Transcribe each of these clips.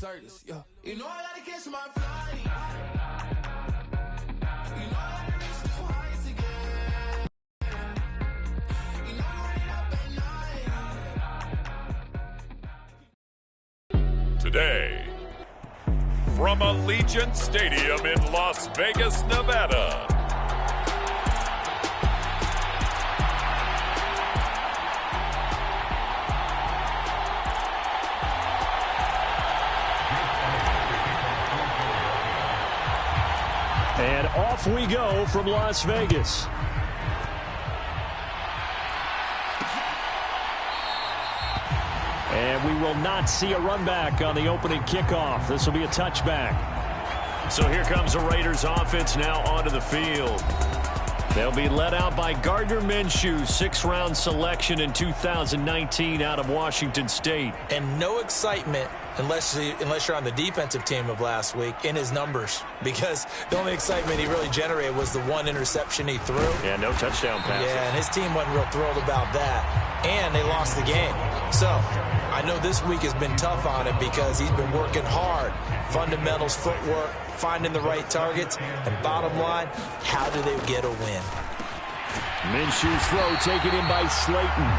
circus, yeah. You know I gotta catch my flight. You know I gotta reach new heights again. You know I ain't up at night. Today, from Allegiant Stadium in Las Vegas, Nevada. And off we go from Las Vegas. And we will not see a run back on the opening kickoff. This will be a touchback. So here comes the Raiders offense now onto the field. They'll be led out by Gardner Minshew, 6th-round selection in 2019 out of Washington State. And no excitement unless you're on the defensive team of last week in his numbers, because the only excitement he really generated was the one interception he threw. Yeah, no touchdown passes. Yeah, and his team wasn't real thrilled about that. And they lost the game. So I know this week has been tough on him because he's been working hard. Fundamentals, footwork, finding the right targets, and bottom line, how do they get a win? Minshew's throw taken in by Slayton.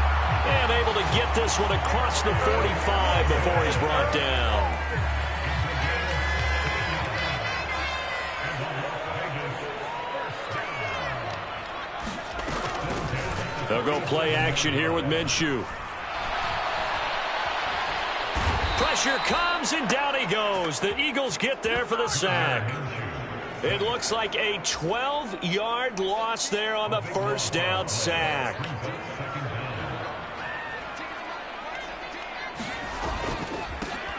And able to get this one across the 45 before he's brought down. They'll go play action here with Minshew. Pressure comes, and down he goes. The Eagles get there for the sack. It looks like a 12-yard loss there on the first down sack.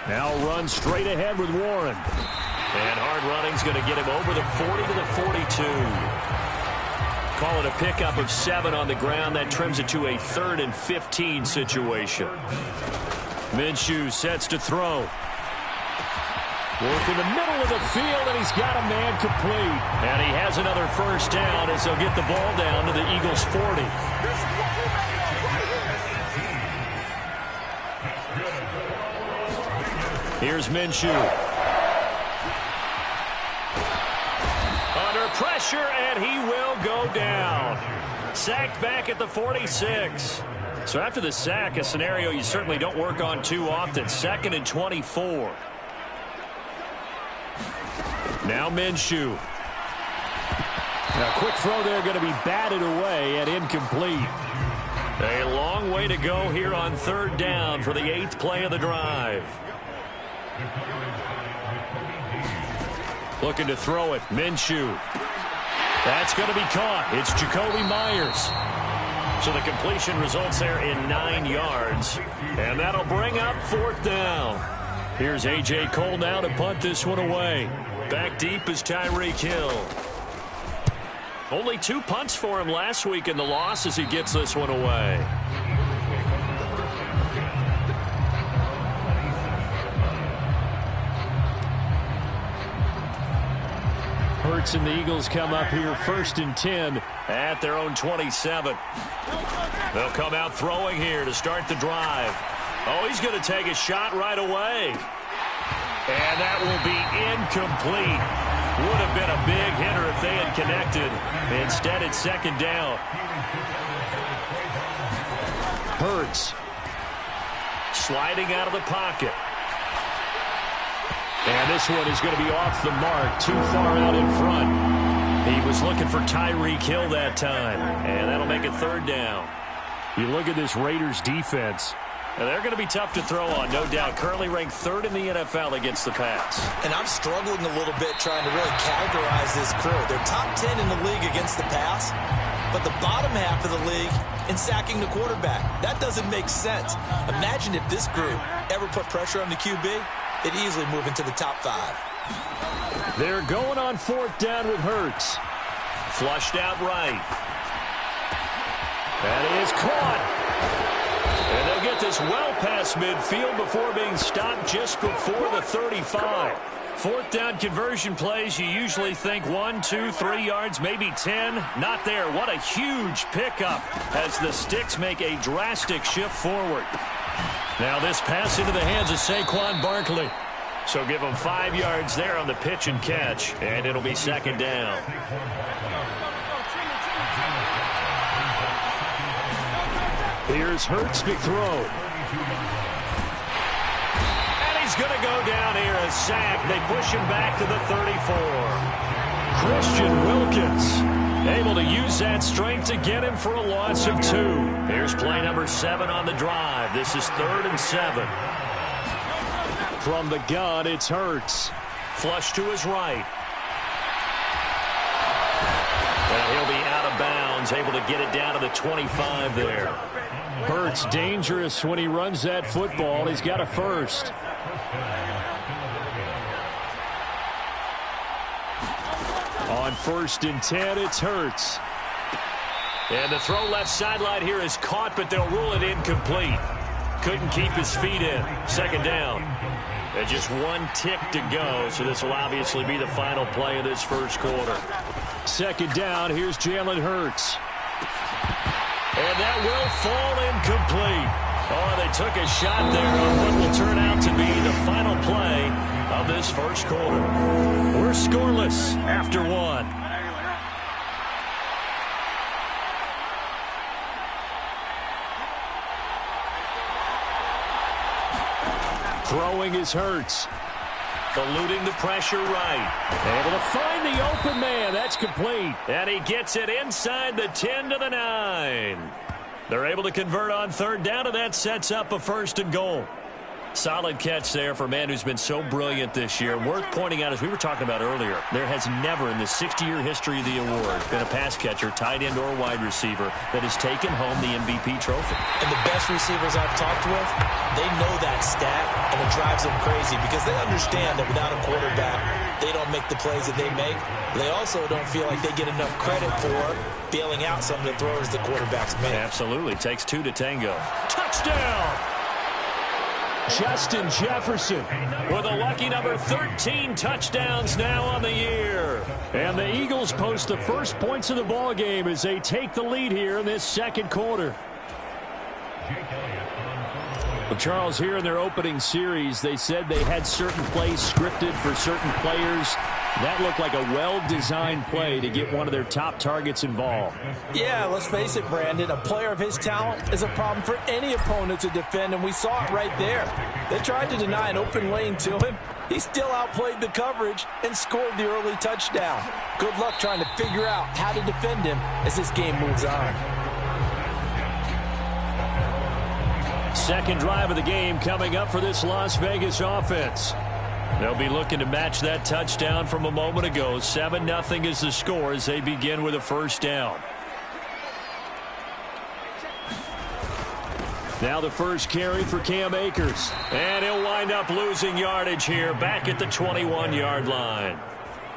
Now run straight ahead with Warren. And hard running's going to get him over the 40 to the 42. Call it a pickup of 7 on the ground. That trims it to a 3rd and 15 situation. Minshew sets to throw. Work in the middle of the field, and he's got a man complete. And he has another first down as they'll get the ball down to the Eagles' 40. Here's Minshew. Under pressure, and he will go down. Sacked back at the 46. So after the sack, a scenario you certainly don't work on too often. 2nd and 24. Now Minshew. A quick throw there going to be batted away and incomplete. A long way to go here on 3rd down for the 8th play of the drive. Looking to throw it. Minshew. That's going to be caught. It's Jacoby Myers. So the completion results there in 9 yards. And that'll bring up 4th down. Here's A.J. Cole now to punt this one away. Back deep is Tyreek Hill. Only 2 punts for him last week in the loss as he gets this one away. Hurts and the Eagles come up here 1st and 10 at their own 27. They'll come out throwing here to start the drive. Oh, he's going to take a shot right away. And that will be incomplete. Would have been a big hitter if they had connected. Instead, it's 2nd down. Hurts. Sliding out of the pocket. And this one is going to be off the mark, too far out in front. He was looking for Tyreek Hill that time, and that'll make it 3rd down. You look at this Raiders defense, and they're going to be tough to throw on, no doubt. Currently ranked 3rd in the NFL against the pass. And I'm struggling a little bit trying to really categorize this crew. They're top 10 in the league against the pass, but the bottom half of the league in sacking the quarterback. That doesn't make sense. Imagine if this group ever put pressure on the QB. They'd easily move into the top 5. They're going on 4th down with Hurts. Flushed out right. That is caught. And they'll get this well past midfield before being stopped just before the 35. 4th down conversion plays, you usually think 1, 2, 3 yards, maybe 10. Not there. What a huge pickup as the sticks make a drastic shift forward. Now this pass into the hands of Saquon Barkley. So give him 5 yards there on the pitch and catch, and it'll be second down. Here's Hurts to throw. And he's going to go down here, a sack. They push him back to the 34. Christian Wilkins able to use that strength to get him for a loss of 2. Here's play number 7 on the drive. This is 3rd and 7. From the gun, it's Hurts. Flush to his right. And he'll be out of bounds, able to get it down to the 25 there. Hurts dangerous when he runs that football. He's got a first. On 1st and 10, it's Hurts. And the throw left sideline here is caught, but they'll rule it incomplete. Couldn't keep his feet in. Second down. And just 1 tick to go, so this will obviously be the final play of this first quarter. Second down, here's Jalen Hurts. And that will fall incomplete. Oh, they took a shot there on what will turn out to be the final play of this first quarter. We're scoreless after 1. Throwing is Hurts. Eluding the pressure right. Able to find the open man. That's complete. And he gets it inside the 10 to the 9. They're able to convert on 3rd down, and that sets up a 1st and goal. Solid catch there for a man who's been so brilliant this year. Worth pointing out, as we were talking about earlier, there has never in the 60-year history of the award been a pass catcher, tight end, or wide receiver that has taken home the MVP trophy. And the best receivers I've talked with, they know that stat, and it drives them crazy because they understand that without a quarterback, they don't make the plays that they make. They also don't feel like they get enough credit for bailing out some of the throws the quarterbacks make. Absolutely. Takes 2 to tango. Touchdown! Justin Jefferson with a lucky number 13 touchdowns now on the year. And the Eagles post the first points of the ball game as they take the lead here in this second quarter. Well, Charles, here in their opening series, they said they had certain plays scripted for certain players. That looked like a well-designed play to get one of their top targets involved. Yeah, let's face it, Brandon. A player of his talent is a problem for any opponent to defend, and we saw it right there. They tried to deny an open lane to him. He still outplayed the coverage and scored the early touchdown. Good luck trying to figure out how to defend him as this game moves on. Second drive of the game coming up for this Las Vegas offense. They'll be looking to match that touchdown from a moment ago. 7-0 is the score as they begin with a 1st down. Now the first carry for Cam Akers. And he'll wind up losing yardage here back at the 21-yard line.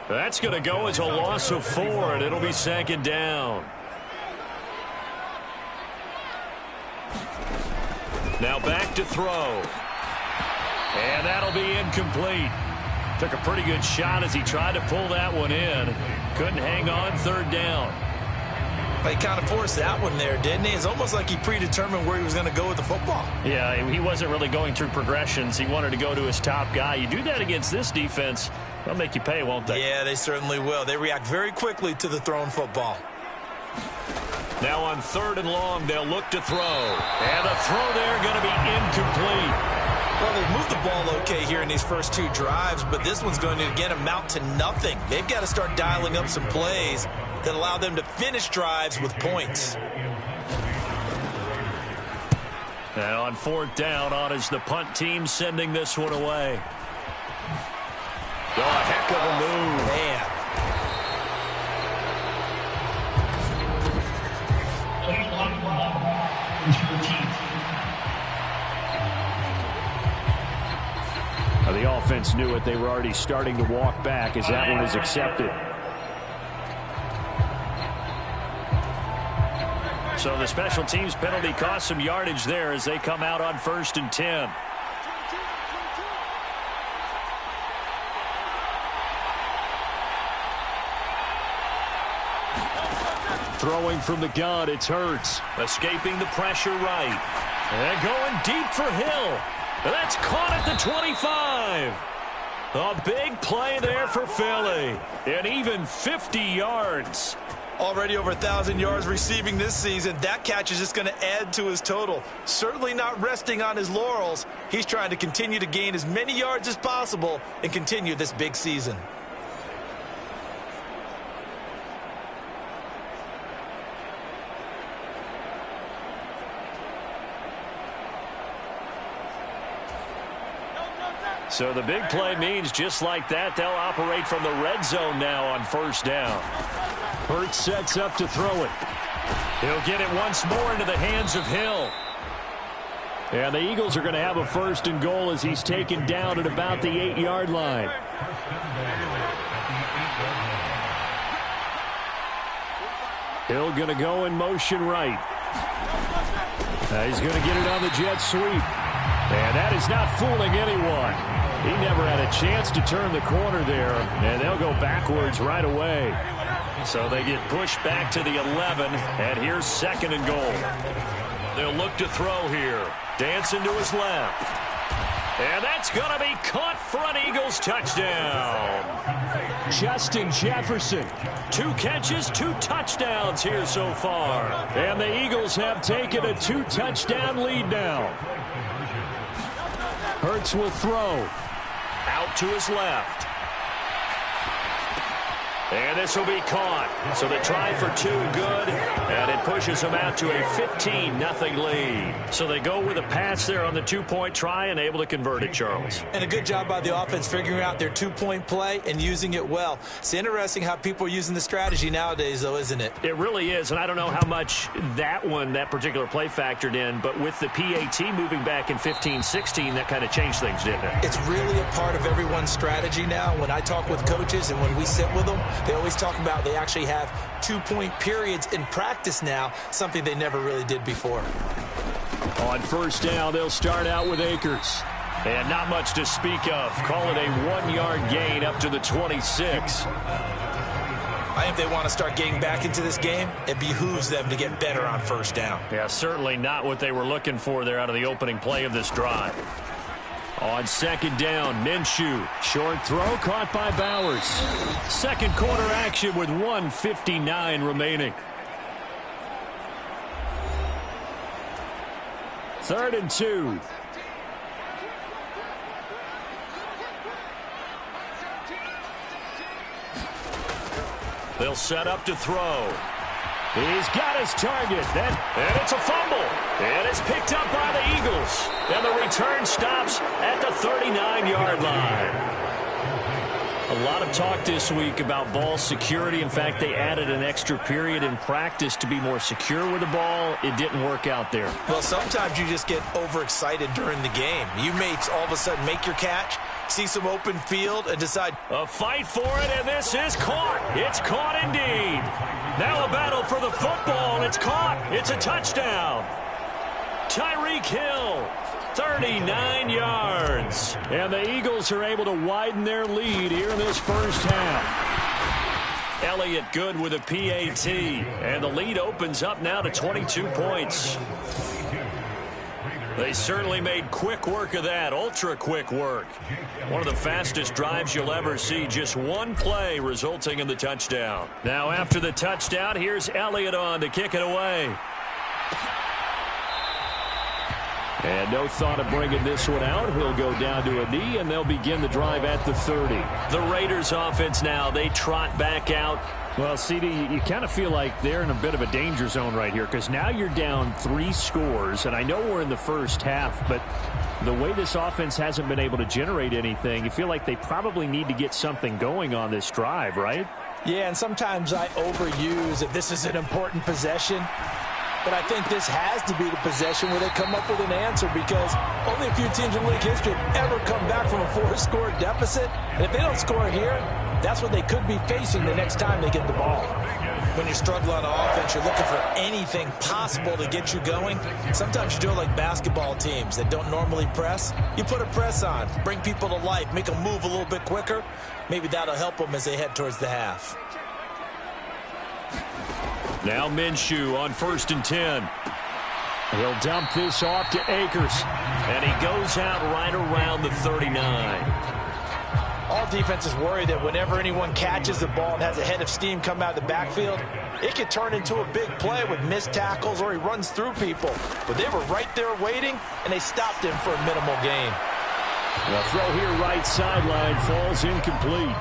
That's going to go as a loss of 4, and it'll be 2nd down. Now back to throw. And that'll be incomplete. Took a pretty good shot as he tried to pull that one in. Couldn't hang on 3rd down. He kind of forced that one there, didn't he? It's almost like he predetermined where he was going to go with the football. Yeah, he wasn't really going through progressions. He wanted to go to his top guy. You do that against this defense, they'll make you pay, won't they? Yeah, they certainly will. They react very quickly to the thrown football. Now on 3rd and long, they'll look to throw. And the throw there going to be incomplete. Well, they've moved the ball okay here in these first 2 drives, but this one's going to, again, amount to nothing. They've got to start dialing up some plays that allow them to finish drives with points. And on 4th down, on is the punt team sending this one away. Oh, a heck of a move. Man. The offense knew it. They were already starting to walk back as that one is accepted. So the special teams penalty cost some yardage there as they come out on 1st and 10. Throwing from the gun, it's Hurts. Escaping the pressure right. And going deep for Hill. That's caught at the 25. A big play there for Philly. And even 50 yards. Already over 1,000 yards receiving this season. That catch is just going to add to his total. Certainly not resting on his laurels. He's trying to continue to gain as many yards as possible and continue this big season. So the big play means just like that, they'll operate from the red zone now on first down. Hurts sets up to throw it. He'll get it once more into the hands of Hill. And the Eagles are going to have a first and goal as he's taken down at about the 8-yard line. Hill going to go in motion right. He's going to get it on the jet sweep. And that is not fooling anyone. He never had a chance to turn the corner there, and they'll go backwards right away. So they get pushed back to the 11, and here's second and goal. They'll look to throw here. Dancing to his left. And that's going to be caught for an Eagles touchdown. Justin Jefferson. 2 catches, 2 touchdowns here so far. And the Eagles have taken a 2-touchdown lead now. Hurts will throw. Out to his left. And this will be caught. So the try for 2 good, and it pushes them out to a 15-0 lead. So they go with a pass there on the 2-point try and able to convert it, Charles. And a good job by the offense figuring out their 2-point play and using it well. It's interesting how people are using the strategy nowadays, though, isn't it? It really is, and I don't know how much that particular play factored in, but with the PAT moving back in 15-16, that kind of changed things, didn't it? It's really a part of everyone's strategy now. When I talk with coaches and when we sit with them, they always talk about they actually have 2-point periods in practice now, something they never really did before. On first down, they'll start out with Akers. And not much to speak of. Call it a 1-yard gain up to the 26. I think they want to start getting back into this game. It behooves them to get better on first down. Yeah, certainly not what they were looking for there out of the opening play of this drive. On second down, Minshew. Short throw caught by Bowers. Second quarter action with 1:59 remaining. 3rd and 2. They'll set up to throw. He's got his target. And it's a fumble. And it's picked up by the Eagles. And the return stops at the 39-yard line. A lot of talk this week about ball security. In fact, they added an extra period in practice to be more secure with the ball. It didn't work out there. Well, sometimes you just get overexcited during the game. You may all of a sudden make your catch, see some open field, and decide. A fight for it, and this is caught. It's caught indeed. Now a battle for the football. It's caught. It's a touchdown. Tyreek Hill, 39 yards. And the Eagles are able to widen their lead here in this first half. Elliott good with a PAT. And the lead opens up now to 22 points. They certainly made quick work of that, ultra-quick work. One of the fastest drives you'll ever see, just one play resulting in the touchdown. Now after the touchdown, here's Elliott on to kick it away. And no thought of bringing this one out. He'll go down to a knee, and they'll begin the drive at the 30. The Raiders offense now, they trot back out. Well, CD, you kind of feel like they're in a bit of a danger zone right here because now you're down 3 scores, and I know we're in the first half, but the way this offense hasn't been able to generate anything, you feel like they probably need to get something going on this drive, right? Yeah, and sometimes I overuse if this is an important possession. But I think this has to be the possession where they come up with an answer because only a few teams in league history have ever come back from a 4-score deficit. And if they don't score here, that's what they could be facing the next time they get the ball. When you're struggling on offense, you're looking for anything possible to get you going. Sometimes you do it like basketball teams that don't normally press. You put a press on, bring people to life, make them move a little bit quicker. Maybe that'll help them as they head towards the half. Now Minshew on 1st and 10. He'll dump this off to Akers. And he goes out right around the 39. All defenses worry that whenever anyone catches the ball and has a head of steam come out of the backfield, it could turn into a big play with missed tackles or he runs through people. But they were right there waiting, and they stopped him for a minimal gain. The throw here right sideline falls incomplete.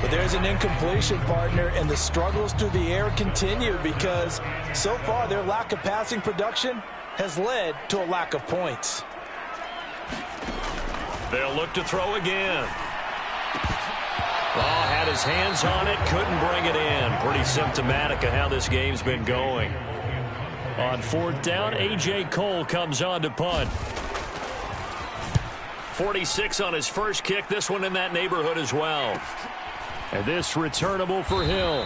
But there's an incompletion, partner, and the struggles through the air continue because so far their lack of passing production has led to a lack of points. They'll look to throw again. Oh, had his hands on it, couldn't bring it in. Pretty symptomatic of how this game's been going. On 4th down, A.J. Cole comes on to punt. 46 on his first kick, this one in that neighborhood as well. And this returnable for Hill.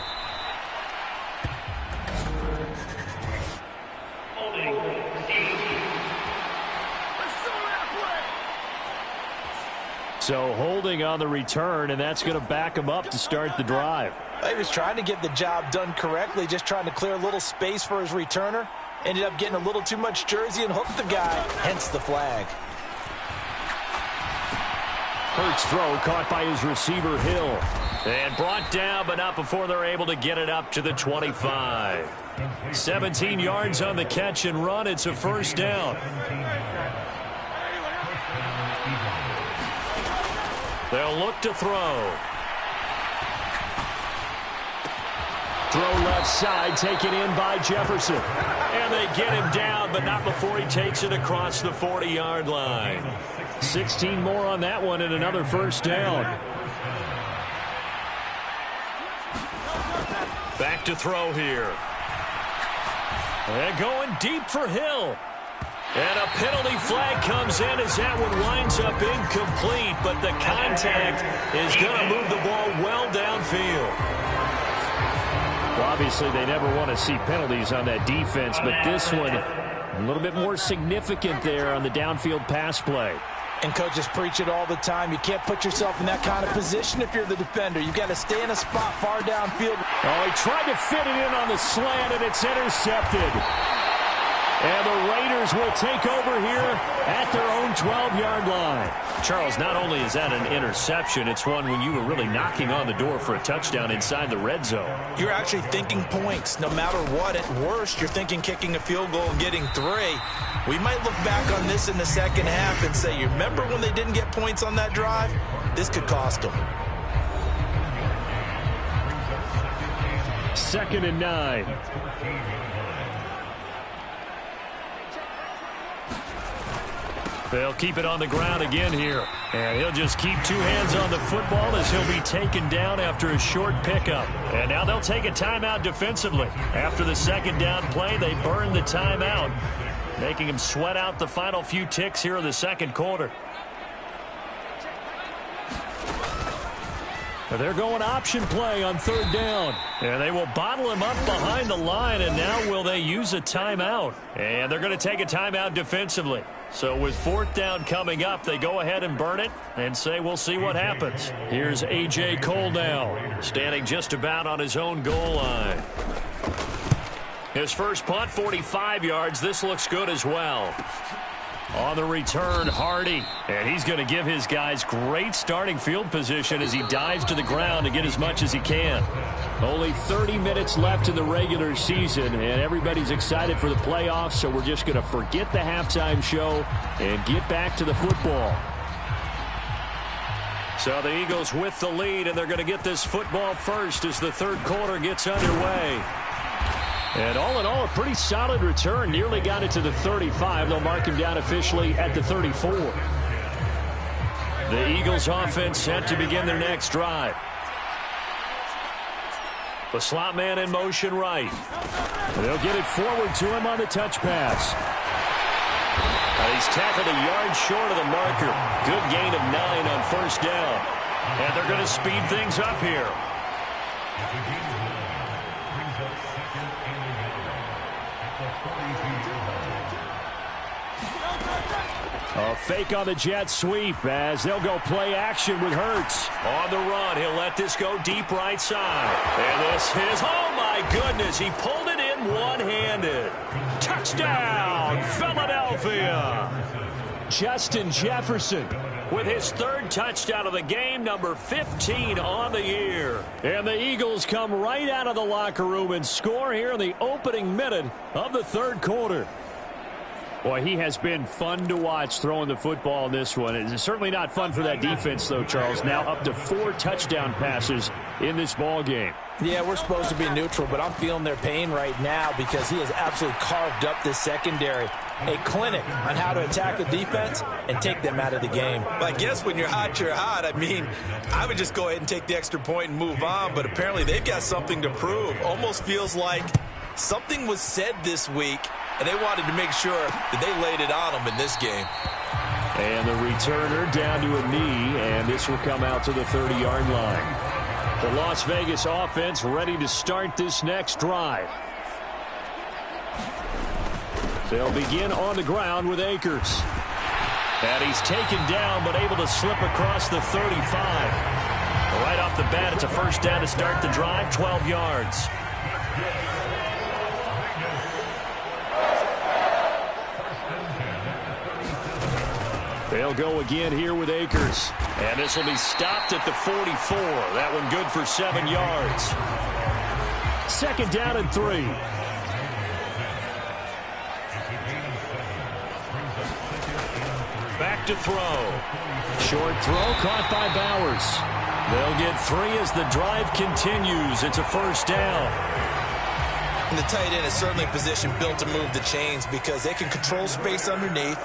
So holding on the return, and that's going to back him up to start the drive. He was trying to get the job done correctly, just trying to clear a little space for his returner. Ended up getting a little too much jersey and hooked the guy, hence the flag. Hurts throw caught by his receiver Hill. And brought down, but not before they're able to get it up to the 25. 17 yards on the catch and run. It's a first down. They'll look to throw. Throw left side, taken in by Jefferson. And they get him down, but not before he takes it across the 40-yard line. 16 more on that one and another first down. Back to throw here. And going deep for Hill. And a penalty flag comes in as that one winds up incomplete, but the contact is going to move the ball well downfield. Well, obviously, they never want to see penalties on that defense, but this one a little bit more significant there on the downfield pass play. And coaches preach it all the time. You can't put yourself in that kind of position if you're the defender. You've got to stay in a spot far downfield. Oh, he tried to fit it in on the slant, and it's intercepted. And the Raiders will take over here at their own 12-yard line. Charles, not only is that an interception, it's one when you were really knocking on the door for a touchdown inside the red zone. You're actually thinking points. No matter what, at worst, you're thinking kicking a field goal and getting 3. We might look back on this in the second half and say, you remember when they didn't get points on that drive? This could cost them. 2nd and 9. They'll keep it on the ground again here. And he'll just keep 2 hands on the football as he'll be taken down after a short pickup. And now they'll take a timeout defensively. After the second down play, they burn the timeout, making him sweat out the final few ticks here in the second quarter. They're going option play on 3rd down. And they will bottle him up behind the line, and now will they use a timeout? And they're going to take a timeout defensively. So with 4th down coming up, they go ahead and burn it and say we'll see what happens. Here's A.J. Cole now, standing just about on his own goal line. His first punt, 45 yards. This looks good as well. On the return, Hardy. And he's going to give his guys great starting field position as he dives to the ground to get as much as he can. Only 30 minutes left in the regular season, and everybody's excited for the playoffs, so we're just going to forget the halftime show and get back to the football. So the Eagles with the lead, and they're going to get this football first as the third quarter gets underway. And all in all, a pretty solid return. Nearly got it to the 35. They'll mark him down officially at the 34. The Eagles offense set to begin their next drive. The slot man in motion right. They'll get it forward to him on the touch pass. He's tackled a yard short of the marker. Good gain of 9 on first down. And they're going to speed things up here. A fake on the jet sweep as they'll go play action with Hurts. On the run, he'll let this go deep right side. And this is, oh my goodness, he pulled it in one-handed. Touchdown, Philadelphia. Justin Jefferson with his third touchdown of the game, number 15 on the year. And the Eagles come right out of the locker room and score here in the opening minute of the third quarter. Boy, he has been fun to watch throwing the football in this one. It's certainly not fun for that defense, though, Charles. Now up to 4 touchdown passes in this ball game. Yeah, we're supposed to be neutral, but I'm feeling their pain right now because he has absolutely carved up this secondary. A clinic on how to attack the defense and take them out of the game. But I guess when you're hot, you're hot. I mean, I would just go ahead and take the extra point and move on, but apparently they've got something to prove. Almost feels like something was said this week, and they wanted to make sure that they laid it on them in this game. And the returner down to a knee, and this will come out to the 30-yard line. The Las Vegas offense ready to start this next drive. They'll begin on the ground with Akers. And he's taken down, but able to slip across the 35. Right off the bat, it's a first down to start the drive, 12 yards. They'll go again here with Akers. And this will be stopped at the 44. That one good for 7 yards. Second down and 3. Back to throw. Short throw caught by Bowers. They'll get 3 as the drive continues. It's a first down. And the tight end is certainly a position built to move the chains because they can control space underneath.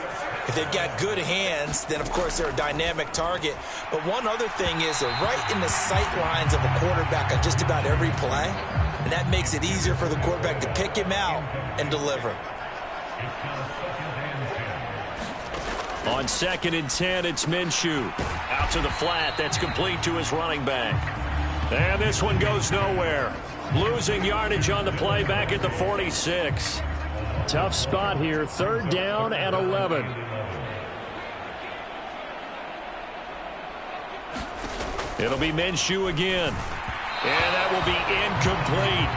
If they've got good hands, then, of course, they're a dynamic target. But one other thing is they're right in the sight lines of a quarterback on just about every play. And that makes it easier for the quarterback to pick him out and deliver. On 2nd and 10, it's Minshew. Out to the flat. That's complete to his running back. And this one goes nowhere. Losing yardage on the play back at the 46. Tough spot here. 3rd down and 11. It'll be Minshew again. And that will be incomplete.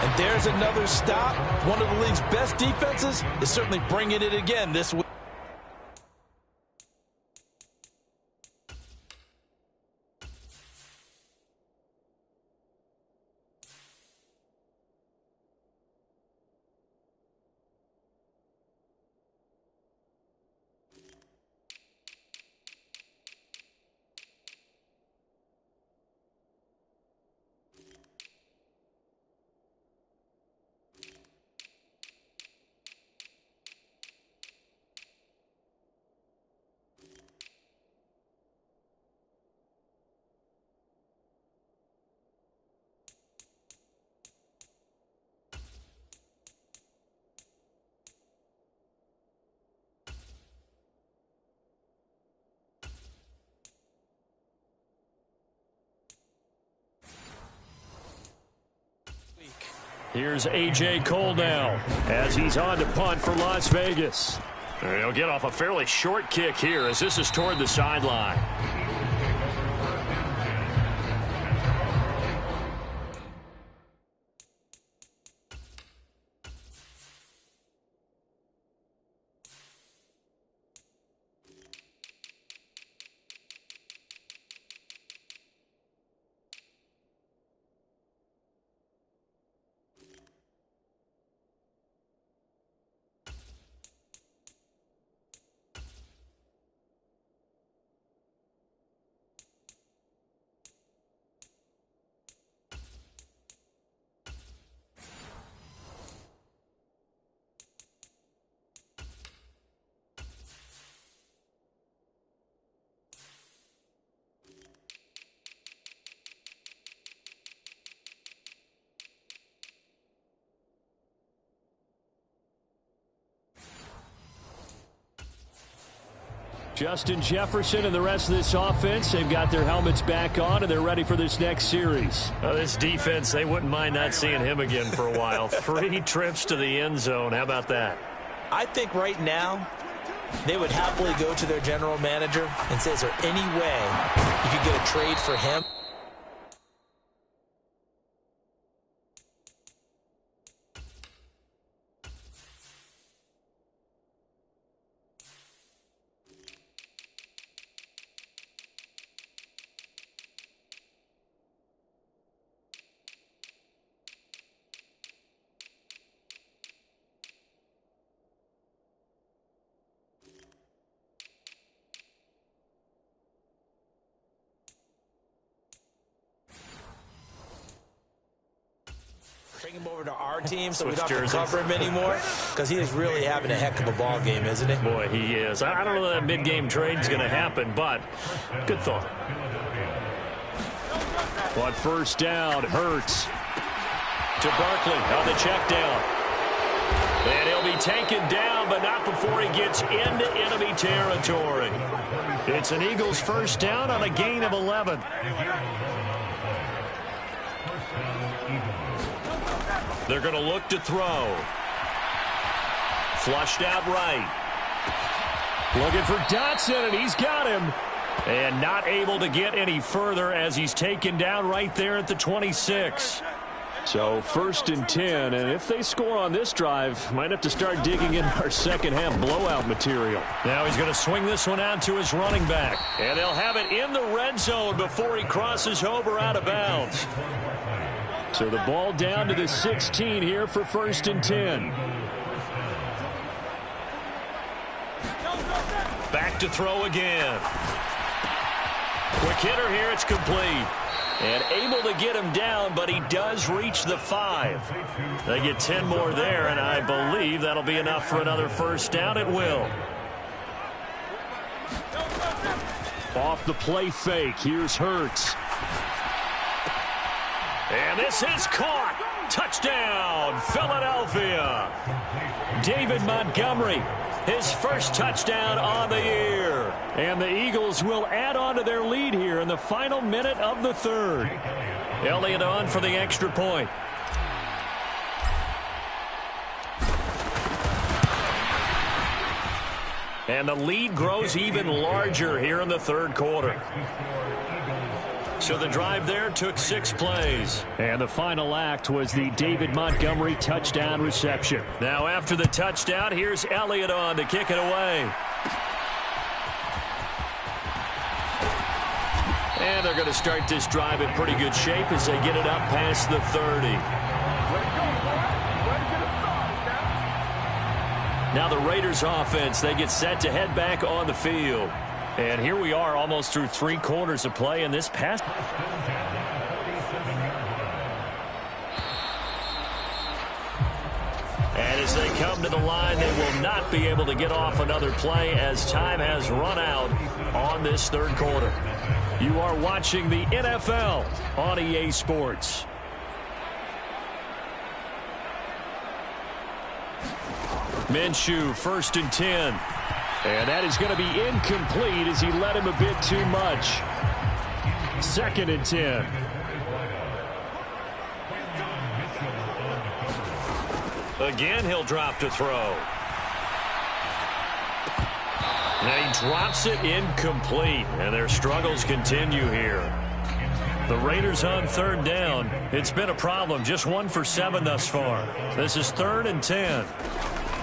And there's another stop. One of the league's best defenses is certainly bringing it again this week. Here's A.J. Cole now as he's on to punt for Las Vegas. He'll get off a fairly short kick here as this is toward the sideline. Justin Jefferson and the rest of this offense, they've got their helmets back on, and they're ready for this next series. This defense, they wouldn't mind not seeing him again for a while. 3 trips to the end zone. How about that? I think right now they would happily go to their general manager and say, is there any way you could get a trade for him? him over to our team so we don't have to cover him anymore, because he is really having a heck of a ball game, isn't he? Boy, he is. I don't know that mid-game trade's going to happen, but good thought. On first down, Hurts to Barkley on the check down. And he'll be taken down, but not before he gets into enemy territory. It's an Eagles first down on a gain of 11. They're going to look to throw. Flushed out right. Looking for Dotson, and he's got him. And not able to get any further as he's taken down right there at the 26. So first and 10, and if they score on this drive, might have to start digging in our second half blowout material. Now he's going to swing this one out to his running back. And they'll have it in the red zone before he crosses over out of bounds. So the ball down to the 16 here for first and 10. Back to throw again. Quick hitter here, it's complete. And able to get him down, but he does reach the 5. They get 10 more there, and I believe that'll be enough for another first down. It will. Off the play fake, here's Hurts. And this is caught. Touchdown, Philadelphia. David Montgomery, his first touchdown on the year. And the Eagles will add on to their lead here in the final minute of the third. Elliott on for the extra point. And the lead grows even larger here in the third quarter. So the drive there took 6 plays. And the final act was the David Montgomery touchdown reception. Now after the touchdown, here's Elliott on to kick it away. And they're going to start this drive in pretty good shape as they get it up past the 30. Now the Raiders offense, they get set to head back on the field. And here we are almost through 3 quarters of play in this pass. And as they come to the line, they will not be able to get off another play as time has run out on this third quarter. You are watching the NFL on EA Sports. Minshew, first and 10. And that is going to be incomplete as he led him a bit too much. Second and 10. Again, he'll drop to throw. Now he drops it incomplete, and their struggles continue here. The Raiders on third down. It's been a problem. Just 1 for 7 thus far. This is third and 10.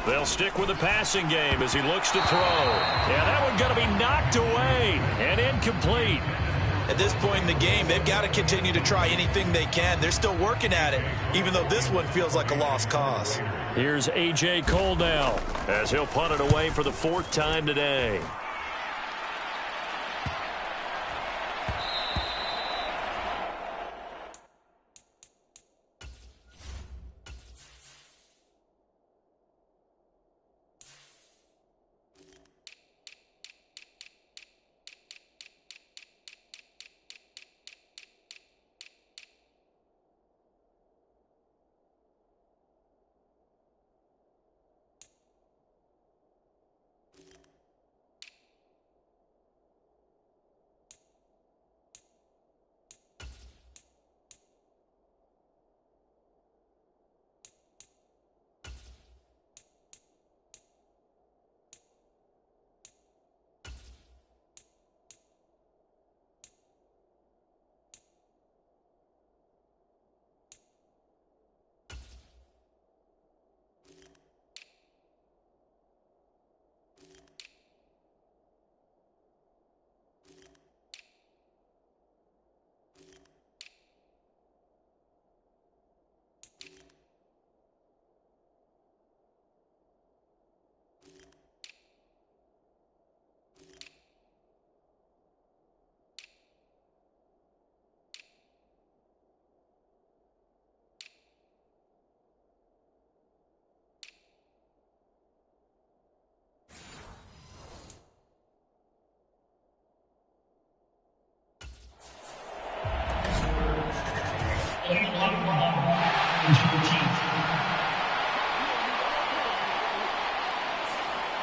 They'll stick with the passing game as he looks to throw. Yeah, that one's going to be knocked away and incomplete. At this point in the game, they've got to continue to try anything they can. They're still working at it, even though this one feels like a lost cause. Here's A.J. Cole now as he'll punt it away for the 4th time today.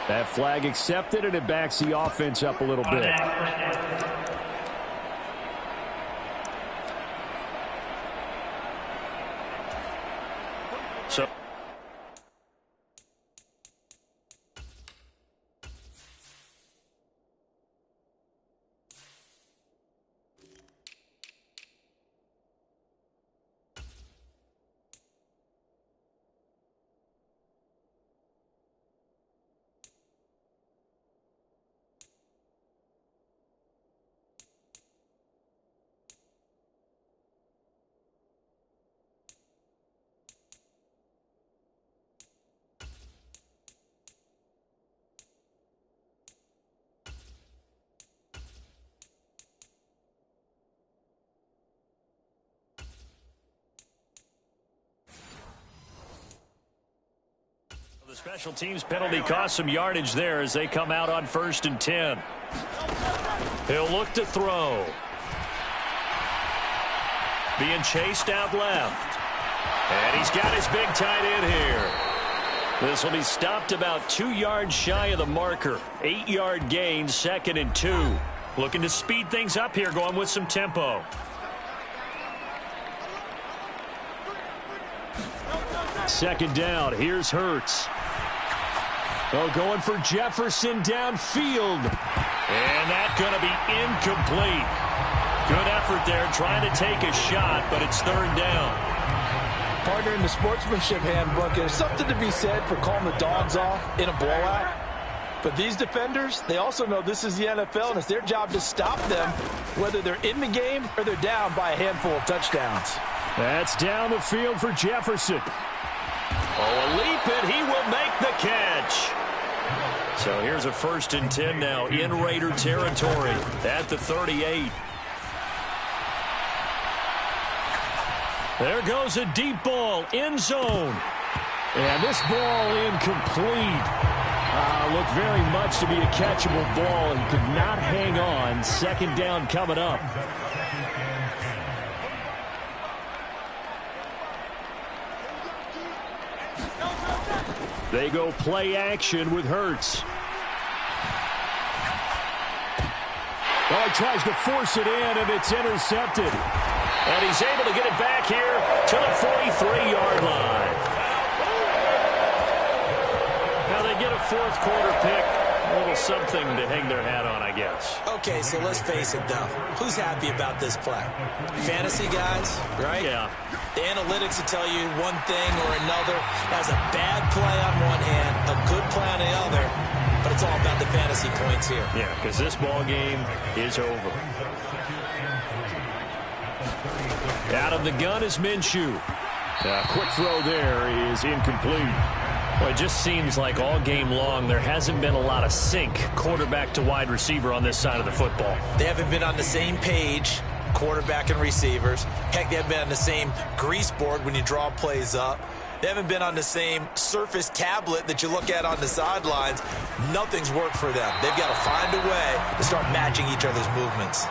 That flag accepted, and it backs the offense up a little bit. So the special teams penalty cost some yardage there as they come out on 1st and 10. He'll look to throw. Being chased out left. And he's got his big tight end here. This will be stopped about 2 yards shy of the marker. 8-yard gain, 2nd and 2. Looking to speed things up here, going with some tempo. Second down, here's Hurts. Oh, going for Jefferson downfield. And that's going to be incomplete. Good effort there trying to take a shot, but it's 3rd down. Partner, in the sportsmanship handbook, there's something to be said for calling the dogs off in a blowout. But these defenders, they also know this is the NFL, and it's their job to stop them, whether they're in the game or they're down by a handful of touchdowns. That's down the field for Jefferson. Oh, a leap, and he will make the catch. So here's a 1st and 10 now in Raider territory at the 38. There goes a deep ball, end zone. And this ball incomplete. Looked very much to be a catchable ball and could not hang on. 2nd down coming up. They go play action with Hurts. Oh, he tries to force it in, and it's intercepted. And he's able to get it back here to the 43-yard line. Now they get a 4th quarter pick. A little something to hang their hat on, I guess. Okay, so let's face it, though. Who's happy about this play? Fantasy guys, right? Yeah. The analytics will tell you one thing or another. That's a bad play on one hand, a good play on the other, but it's all about the fantasy points here. Yeah, because this ball game is over. Out of the gun is Minshew. Quick throw there is incomplete. Well, it just seems like all game long there hasn't been a lot of sync quarterback to wide receiver on this side of the football. They haven't been on the same page, quarterback and receivers. Heck, they haven't been on the same grease board when you draw plays up. They haven't been on the same Surface tablet that you look at on the sidelines. Nothing's worked for them. They've got to find a way to start matching each other's movements.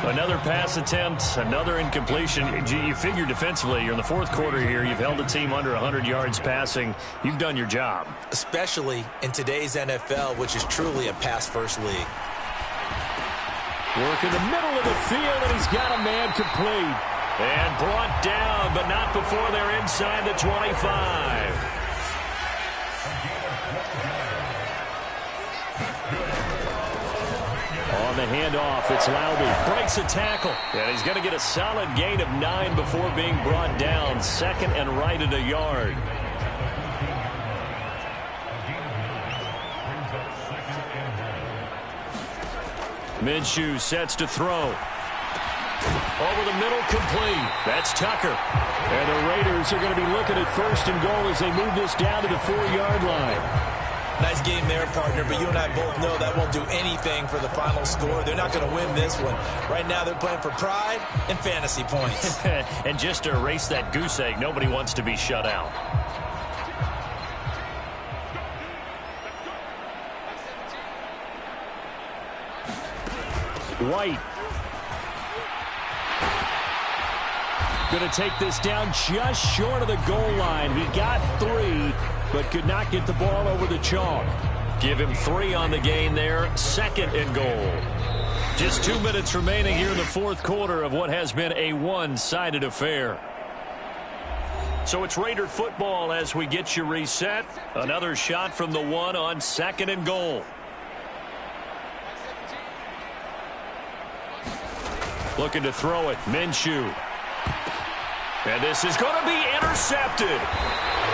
Another pass attempt, another incompletion. You figure defensively, you're in the 4th quarter here. You've held a team under 100 yards passing. You've done your job. Especially in today's NFL, which is truly a pass-first league. Work in the middle of the field, and he's got a man complete. And brought down, but not before they're inside the 25. On the handoff, it's Laube. Breaks a tackle. And he's going to get a solid gain of 9 before being brought down. 2nd and right at a yard. Minshew sets to throw. Over the middle, complete. That's Tucker. And the Raiders are going to be looking at 1st and goal as they move this down to the 4-yard line. Nice game there, partner, but you and I both know that won't do anything for the final score. They're not going to win this one. Right now they're playing for pride and fantasy points. And just to erase that goose egg, nobody wants to be shut out. White. Going to take this down just short of the goal line. He got 3, but could not get the ball over the chalk. Give him 3 on the gain there. 2nd and goal. Just 2 minutes remaining here in the fourth quarter of what has been a one-sided affair. So it's Raider football as we get you reset. Another shot from the 1 on 2nd and goal. Looking to throw it. Minshew. And this is going to be intercepted.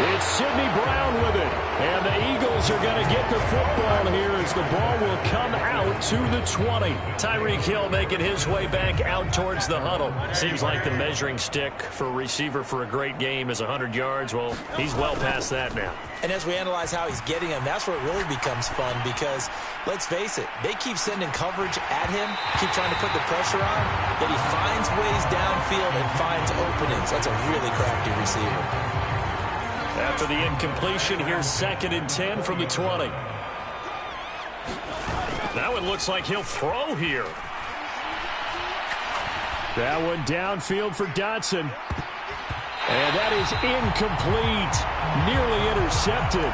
It's Sidney Brown with it. And the Eagles are going to get the football here as the ball will come out to the 20. Tyreek Hill making his way back out towards the huddle. Seems like the measuring stick for a receiver for a great game is 100 yards. Well, he's well past that now. And as we analyze how he's getting him, that's where it really becomes fun because, let's face it, they keep sending coverage at him, keep trying to put the pressure on, yet he finds ways downfield and finds openings. That's a really crafty receiver. After the incompletion, here's 2nd and 10 from the 20. That one looks like he'll throw here. That one downfield for Dotson. And that is incomplete. Nearly intercepted.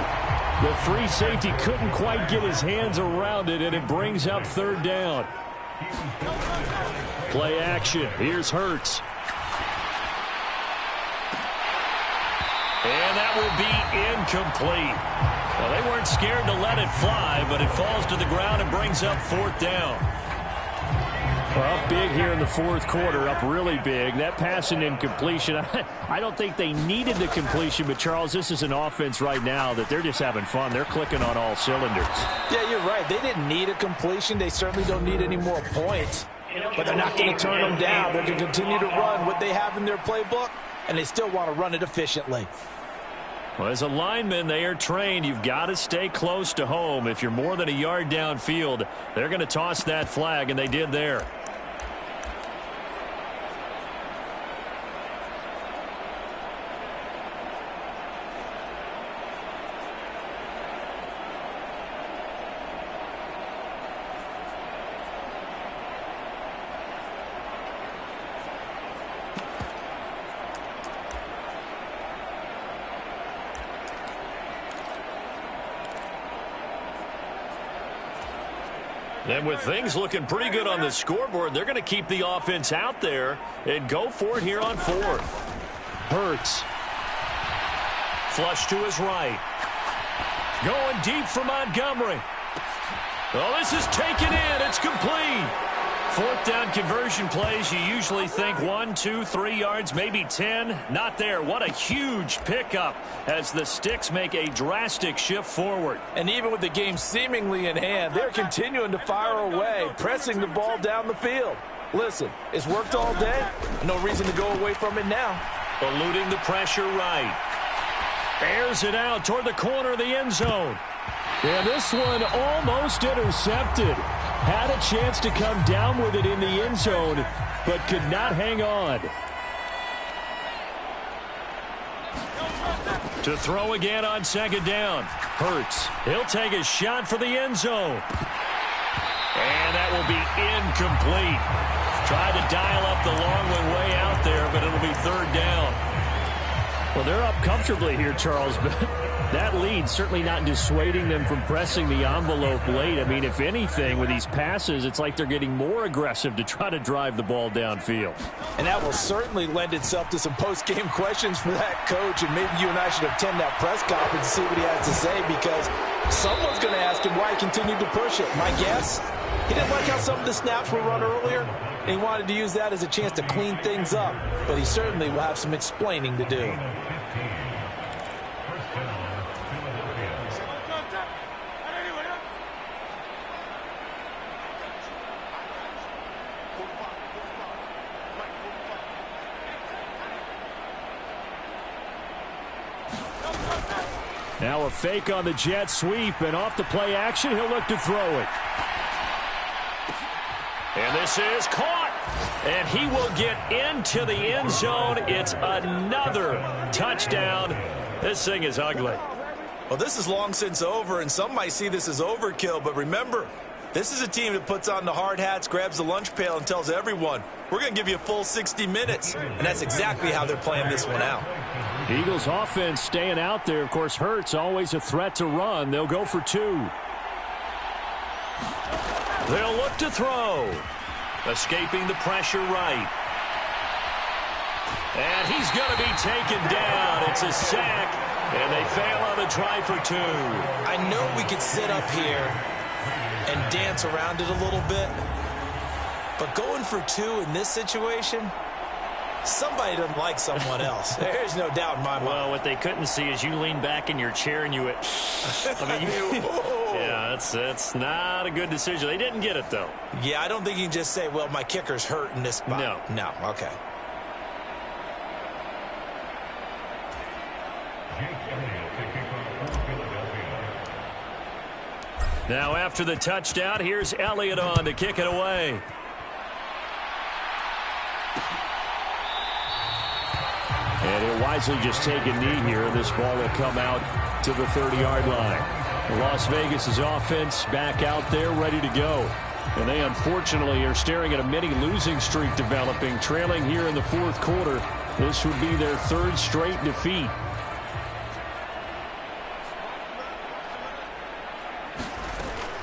The free safety couldn't quite get his hands around it, and it brings up 3rd down. Play action. Here's Hurts. And that will be incomplete. Well, they weren't scared to let it fly, but it falls to the ground and brings up 4th down. Well, up big here in the fourth quarter, up really big. That pass and incompletion, I don't think they needed the completion, but, Charles, this is an offense right now that they're just having fun. They're clicking on all cylinders. Yeah, you're right. They didn't need a completion. They certainly don't need any more points, but they're not going to turn them down. They're going to continue to run what they have in their playbook, and they still want to run it efficiently. Well, as a lineman, they are trained. You've got to stay close to home. If you're more than a yard downfield, they're going to toss that flag, and they did there. And with things looking pretty good on the scoreboard, they're going to keep the offense out there and go for it here on 4th. Hurts. Flush to his right. Going deep for Montgomery. Oh, this is taken in. It's complete. 4th down conversion plays, you usually think 1, 2, 3 yards, maybe 10. Not there. What a huge pickup as the Sticks make a drastic shift forward. And even with the game seemingly in hand, they're continuing to fire away, pressing the ball down the field. Listen, it's worked all day. No reason to go away from it now. Eluding the pressure right. Airs it out toward the corner of the end zone. And this one almost intercepted. Had a chance to come down with it in the end zone, but could not hang on. To throw again on 2nd down. Hurts. He'll take a shot for the end zone. And that will be incomplete. Tried to dial up the long one way out there, but it'll be 3rd down. Well, they're up comfortably here, Charles, but that lead certainly not dissuading them from pressing the envelope late. I mean, if anything, with these passes, it's like they're getting more aggressive to try to drive the ball downfield. And that will certainly lend itself to some post-game questions for that coach, and maybe you and I should attend that press conference and see what he has to say, because someone's going to ask him why he continued to push it. My guess, he didn't like how some of the snaps were run earlier, and he wanted to use that as a chance to clean things up, but he certainly will have some explaining to do. Now a fake on the jet sweep, and off the play action, he'll look to throw it. And this is caught, and he will get into the end zone. It's another touchdown. This thing is ugly. Well, this is long since over, and some might see this as overkill, but remember, this is a team that puts on the hard hats, grabs the lunch pail, and tells everyone, we're going to give you a full 60 minutes. And that's exactly how they're playing this one out. Eagles offense staying out there. Of course, Hurts always a threat to run. They'll go for 2. They'll look to throw. Escaping the pressure right. And he's going to be taken down. It's a sack, and they fail on the try for 2. I know we could sit up here and dance around it a little bit, but going for 2 in this situation, somebody doesn't like someone else. There's no doubt in my mind. Well, what they couldn't see is you lean back in your chair and you went, I mean, yeah, that's not a good decision. They didn't get it, though. Yeah, I don't think you can just say, well, my kicker's hurt in this spot. No, okay. Now after the touchdown, here's Elliott on to kick it away. And he'll wisely just take a knee here, and this ball will come out to the 30-yard line. Las Vegas' offense back out there ready to go. And they unfortunately are staring at a mini losing streak developing, trailing here in the fourth quarter. This would be their 3rd straight defeat.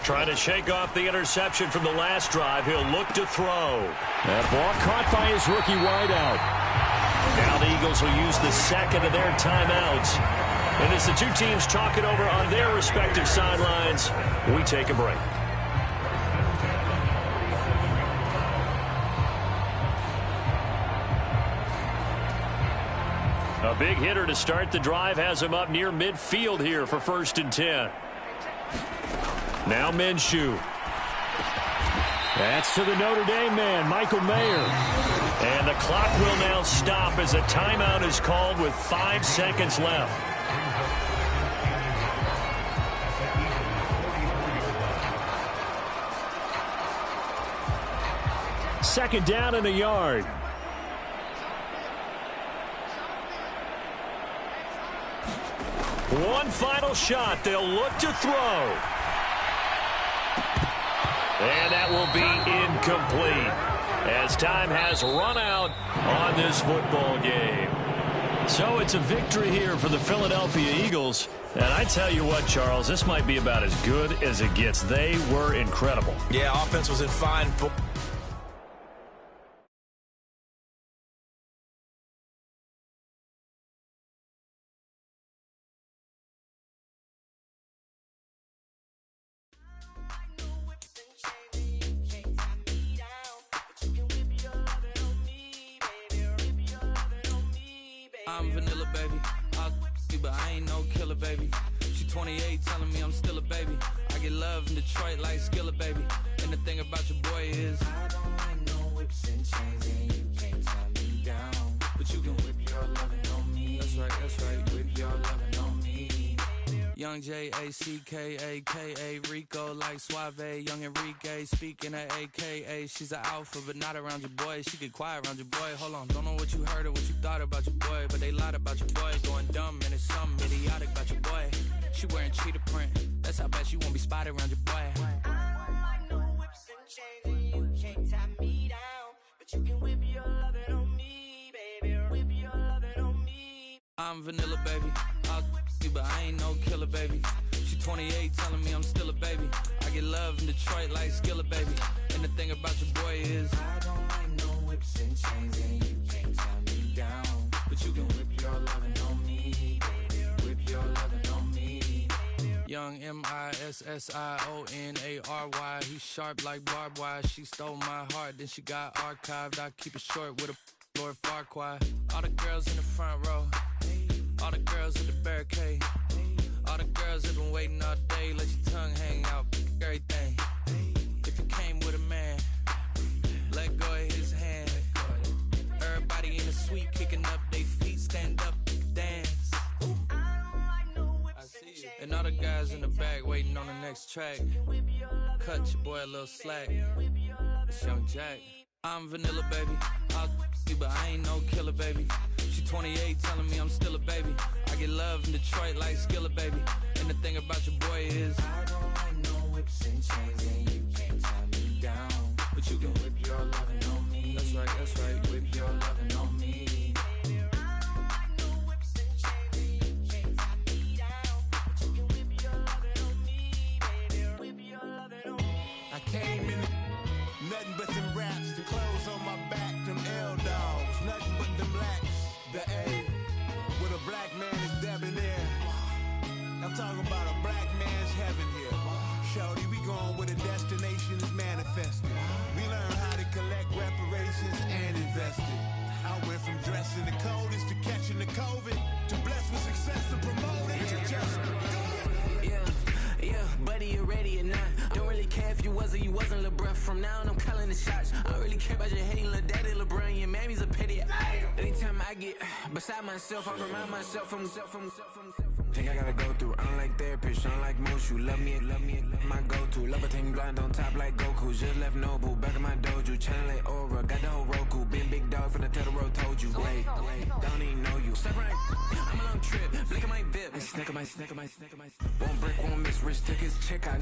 Trying to shake off the interception from the last drive. He'll look to throw. That ball caught by his rookie wideout. Now the Eagles will use the second of their timeouts. And as the two teams talk it over on their respective sidelines, we take a break. A big hitter to start the drive has him up near midfield here for 1st and 10. Now Minshew. That's to the Notre Dame man, Michael Mayer. And the clock will now stop as a timeout is called with 5 seconds left. Second down and a yard. One final shot. They'll look to throw. And that will be incomplete as time has run out on this football game. So it's a victory here for the Philadelphia Eagles. And I tell you what, Charles, this might be about as good as it gets. They were incredible. Yeah, offense was in fine form. I'm vanilla, baby. I'll you, but I ain't no killer, baby. She 28, telling me I'm still a baby. I get love in Detroit like Skilla, baby. And the thing about your boy is I don't like no whips and chains, and you can't tie me down. But you can whip your lovin' on me. That's right, whip your lovin' on me. Young J-A-C-K-A-K-A, Rico like Suave, young Enrique, speaking of AKA. She's an alpha, but not around your boy. She get quiet around your boy. Hold on, don't know what you heard or what you thought about your boy, but they lied about your boy. Going dumb, and it's something idiotic about your boy. She wearing cheetah print, that's how bad she won't be spotted around your boy. I don't like no whips and chains, and you can't tie me down, but you can whip your lovin' on me, baby. Whip your lovin' on me. I'm vanilla, baby. I'll you, but I ain't no killer, baby. She 28, telling me I'm still a baby. I get love in Detroit like Skilla, baby. And the thing about your boy is I don't like no whips and chains, and you can't tie me down, but you can whip your lovin' on me, baby. Whip your lovin' on me. Young M-I-S-S-I-O-N-A-R-Y. He's sharp like barbed wire. She stole my heart, then she got archived. I keep it short with a Lord Farquaad. All the girls in the front row, all the girls at the barricade, all the girls have been waiting all day. Let your tongue hang out, everything. If you came with a man, let go of his hand. Everybody in the suite kicking up their feet, stand up, dance. I see you. And all the guys in the back waiting on the next track. Cut your boy a little slack. It's Young Jack. I'm vanilla, baby. I'll you, but I ain't no killer, baby. She 28, telling me I'm still a baby. I get love in Detroit like Skilla, baby. And the thing about your boy is I don't like no whips and chains, and you can't tie me down, but you can whip your lovin' on me. That's right, whip your lovin' on me. nothing but the blacks. The A, with a black man is debonair. I'm talking about a black man's heaven here. Shorty, we going where the destination is manifested. We learn how to collect reparations and invest it. I went from dressing the coldest to catching the COVID, to blessed with success and promoting to just yeah, buddy, you ready or not? Don't really care if you was or you wasn't LeBron. From now on, I'm calling the shots. I don't really care about your hating little daddy LeBron. Your mammy's a pity. Anytime I get beside myself, I remind myself from think I gotta go through. I don't like therapists, I don't like most. You love me, my go-to. Love a team blind on top like Goku. Just left Noble, back in my dojo. Channel like Aura, got the whole Roku. Been big dog from the Tether Road, told you. Wait, don't even know you. Step right, I'm a long trip. Blink at my VIP. Snicker my. One brick, one miss, rich tickets, check out.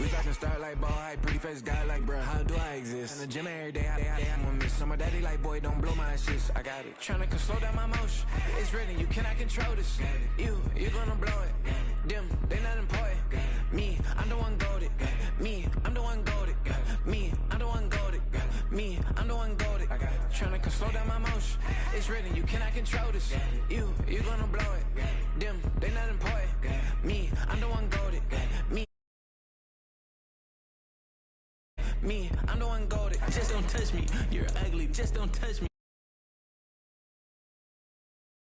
We talking start like ball hype, pretty face guy like bruh. How do I exist? In the gym every day, I'm gonna miss. So my daddy like, boy, don't blow my assist. I got it. Tryna slow down my motion. It's written, you cannot control this. You gonna blow it. Them, they not important. Me, I'm the one goated. Me, I'm the one goated. Me, I'm the one goated. Me, I'm the one goated. Tryna slow down my motion. It's written, you cannot control this. You gonna blow it. Them, they not important. Me, I'm the one goated. Me, I'm the one goated. Just don't touch me. You're ugly. Just don't touch me.